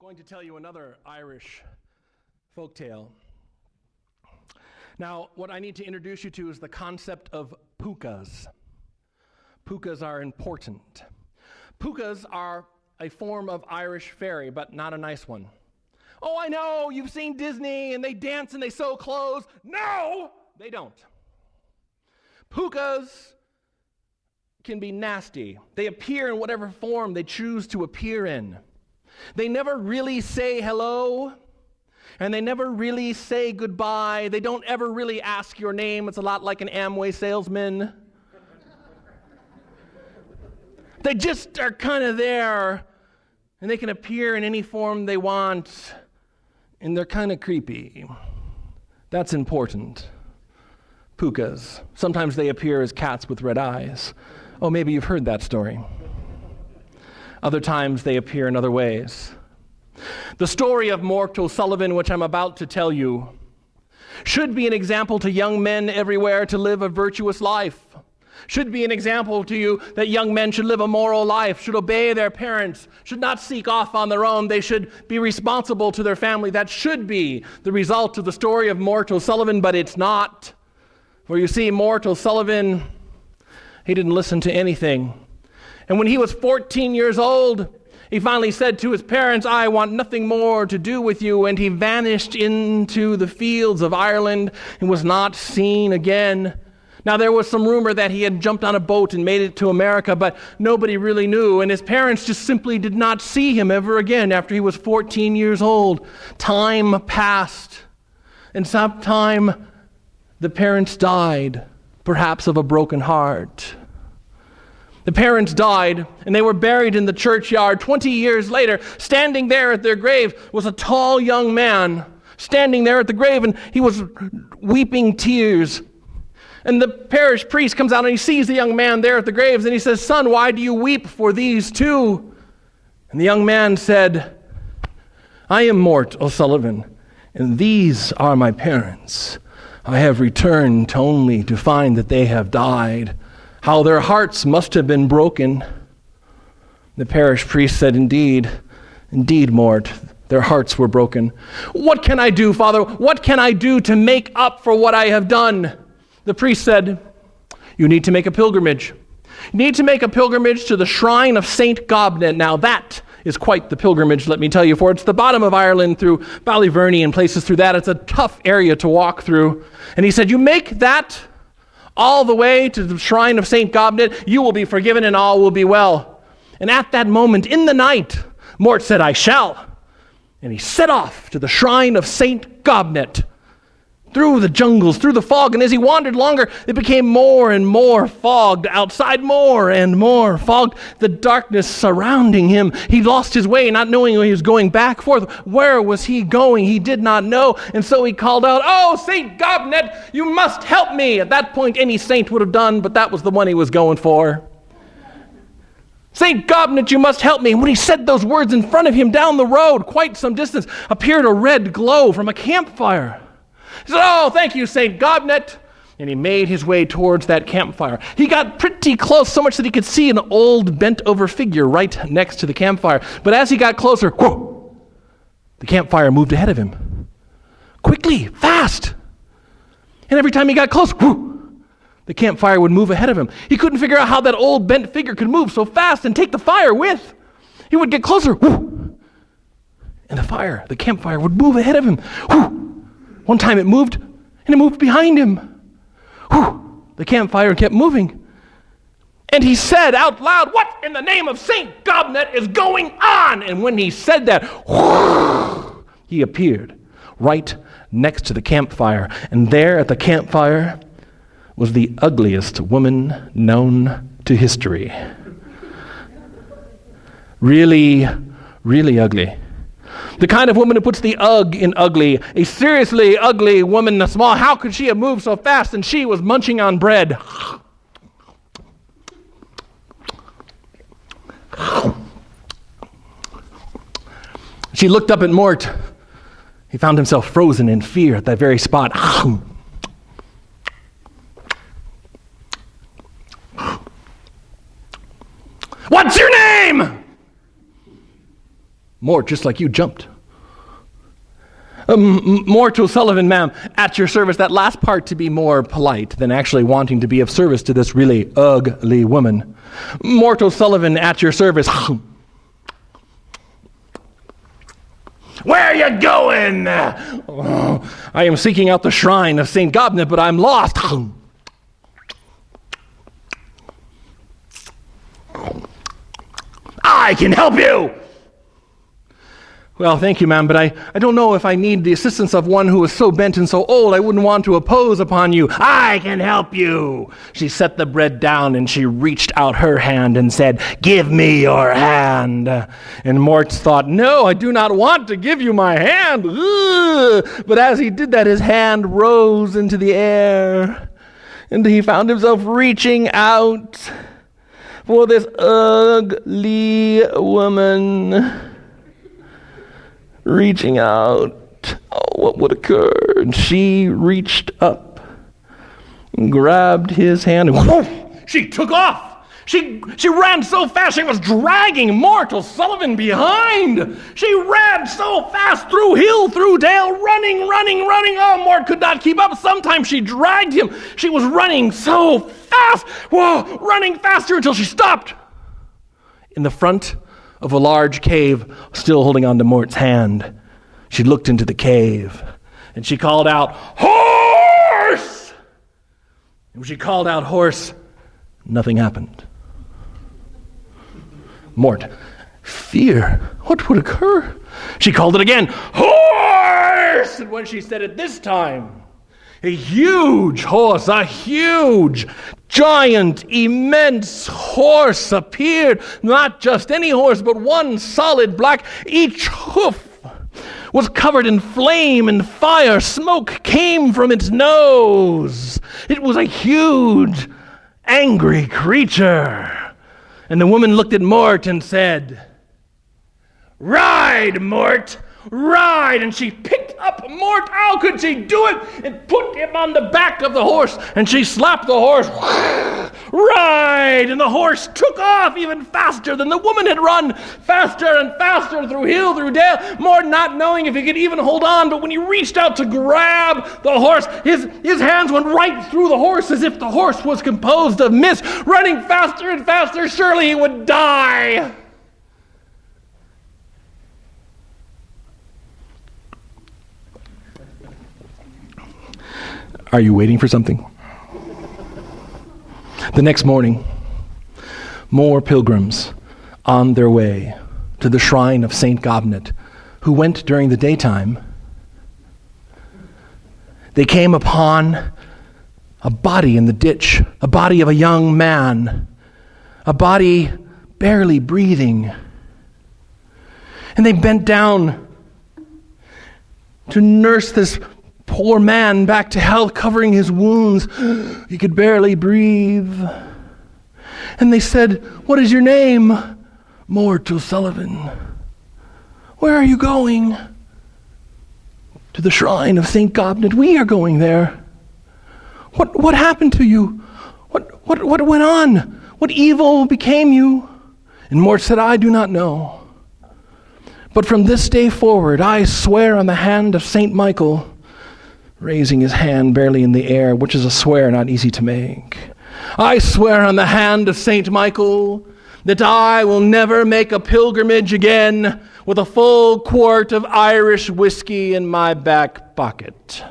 going to tell you another Irish folktale. Now, what I need to introduce you to is the concept of pukas. Pukas are important. Pukas are a form of Irish fairy, but not a nice one. Oh, I know, you've seen Disney, and they dance and they sew clothes. No, they don't. Pukas can be nasty. They appear in whatever form they choose to appear in. They never really say hello, and they never really say goodbye. They don't ever really ask your name. It's a lot like an Amway salesman. They just are kind of there, and they can appear in any form they want, and they're kind of creepy. That's important. Pukas. Sometimes they appear as cats with red eyes. Oh, maybe you've heard that story. Other times they appear in other ways. The story of Mort O'Sullivan, which I'm about to tell you, should be an example to young men everywhere to live a virtuous life. Should be an example to you that young men should live a moral life, should obey their parents, should not seek off on their own. They should be responsible to their family. That should be the result of the story of Mort O'Sullivan, but it's not. For you see, Mort O'Sullivan, he didn't listen to anything. And when he was 14 years old, he finally said to his parents, "I want nothing more to do with you." And he vanished into the fields of Ireland and was not seen again. Now, there was some rumor that he had jumped on a boat and made it to America, but nobody really knew. And his parents just simply did not see him ever again after he was 14 years old. Time passed. And sometime the parents died, perhaps of a broken heart. The parents died, and they were buried in the churchyard. 20 years later, standing there at their grave was a tall young man, standing there at the grave, and he was weeping tears. And the parish priest comes out, and he sees the young man there at the graves, and he says, "Son, why do you weep for these two?" And the young man said, "I am Mort O'Sullivan, and these are my parents. I have returned only to find that they have died. How their hearts must have been broken." The parish priest said, Indeed, Mort, their hearts were broken. "What can I do, Father? What can I do to make up for what I have done?" The priest said, "You need to make a pilgrimage. You need to make a pilgrimage to the shrine of St. Gobnet." Now that is quite the pilgrimage, let me tell you, for it's the bottom of Ireland through Ballyverney and places through that. It's a tough area to walk through. And he said, "You make that all the way to the shrine of St. Gobnet, you will be forgiven and all will be well." And at that moment, in the night, Mort said, "I shall." And he set off to the shrine of St. Gobnet, through the jungles, through the fog. And as he wandered longer, it became more and more fogged. Outside, more and more fogged. The darkness surrounding him. He lost his way, not knowing where he was going back forth. Where was he going? He did not know. And so he called out, "Oh, St. Gobnet, you must help me." At that point, any saint would have done, but that was the one he was going for. "St. Gobnet, you must help me." And when he said those words, in front of him down the road, quite some distance, appeared a red glow from a campfire. He said, "Oh, thank you, St. Gobnet." And he made his way towards that campfire. He got pretty close, so much that he could see an old bent-over figure right next to the campfire. But as he got closer, whoa, the campfire moved ahead of him. Quickly, fast. And every time he got close, whoa, the campfire would move ahead of him. He couldn't figure out how that old bent figure could move so fast and take the fire with. He would get closer, whoo, and the campfire would move ahead of him. Whoo. One time it moved, and it moved behind him. Whew, the campfire kept moving. And he said out loud, "What in the name of St. Gobnet is going on?" And when he said that, whoo, he appeared right next to the campfire. And there at the campfire was the ugliest woman known to history. Really, really ugly. The kind of woman who puts the ugh in ugly. A seriously ugly woman, small. How could she have moved so fast? And she was munching on bread. She looked up at Mort. He found himself frozen in fear at that very spot. "What's your name?" Mort, just like you, jumped. Mort O'Sullivan, ma'am, at your service. That last part to be more polite than actually wanting to be of service to this really ugly woman. Mort O'Sullivan, at your service. Where are you going? Oh, I am seeking out the shrine of St. Gobnet, but I'm lost. I can help you. Well, thank you, ma'am, but I don't know if I need the assistance of one who is so bent and so old I wouldn't want to oppose upon you. I can help you. She set the bread down and she reached out her hand and said, give me your hand. And Mort thought, no, I do not want to give you my hand. Ugh. But as he did that, his hand rose into the air and he found himself reaching out for this ugly woman. Reaching out. Oh, what would occur? And she reached up and grabbed his hand. And whoosh, she took off. She ran so fast she was dragging Mort O'Sullivan behind. She ran so fast through hill, through dale, running. Oh, Mort could not keep up. Sometimes she dragged him. She was running so fast. Whoa, running faster until she stopped in the front of a large cave, still holding on to Mort's hand. She looked into the cave and she called out, horse! And when she called out horse, nothing happened. Mort, fear, what would occur? She called it again, horse! And when she said it this time, a huge horse, a huge, giant, immense horse appeared. Not just any horse, but one solid black. Each hoof was covered in flame and fire. Smoke came from its nose. It was a huge, angry creature. And the woman looked at Mort and said, ride, Mort, ride. And she picked up Mort. How could she do it? And put him on the back of the horse. And she slapped the horse. Ride. And the horse took off even faster than the woman had run. Faster and faster through hill, through dale. Mort not knowing if he could even hold on. But when he reached out to grab the horse, his hands went right through the horse as if the horse was composed of mist. Running faster and faster, surely he would die. Are you waiting for something? The next morning, more pilgrims on their way to the shrine of St. Gobnet, who went during the daytime. They came upon a body in the ditch, a body of a young man, a body barely breathing. And they bent down to nurse this poor man back to health, covering his wounds. He could barely breathe. And they said, what is your name? Mort O'Sullivan. Where are you going? To the shrine of St. Gobnet. We are going there. What happened to you? What went on? What evil became you? And Mort said, I do not know. But from this day forward, I swear on the hand of St. Michael, raising his hand barely in the air, which is a swear not easy to make. I swear on the hand of St. Michael that I will never make a pilgrimage again with a full quart of Irish whiskey in my back pocket.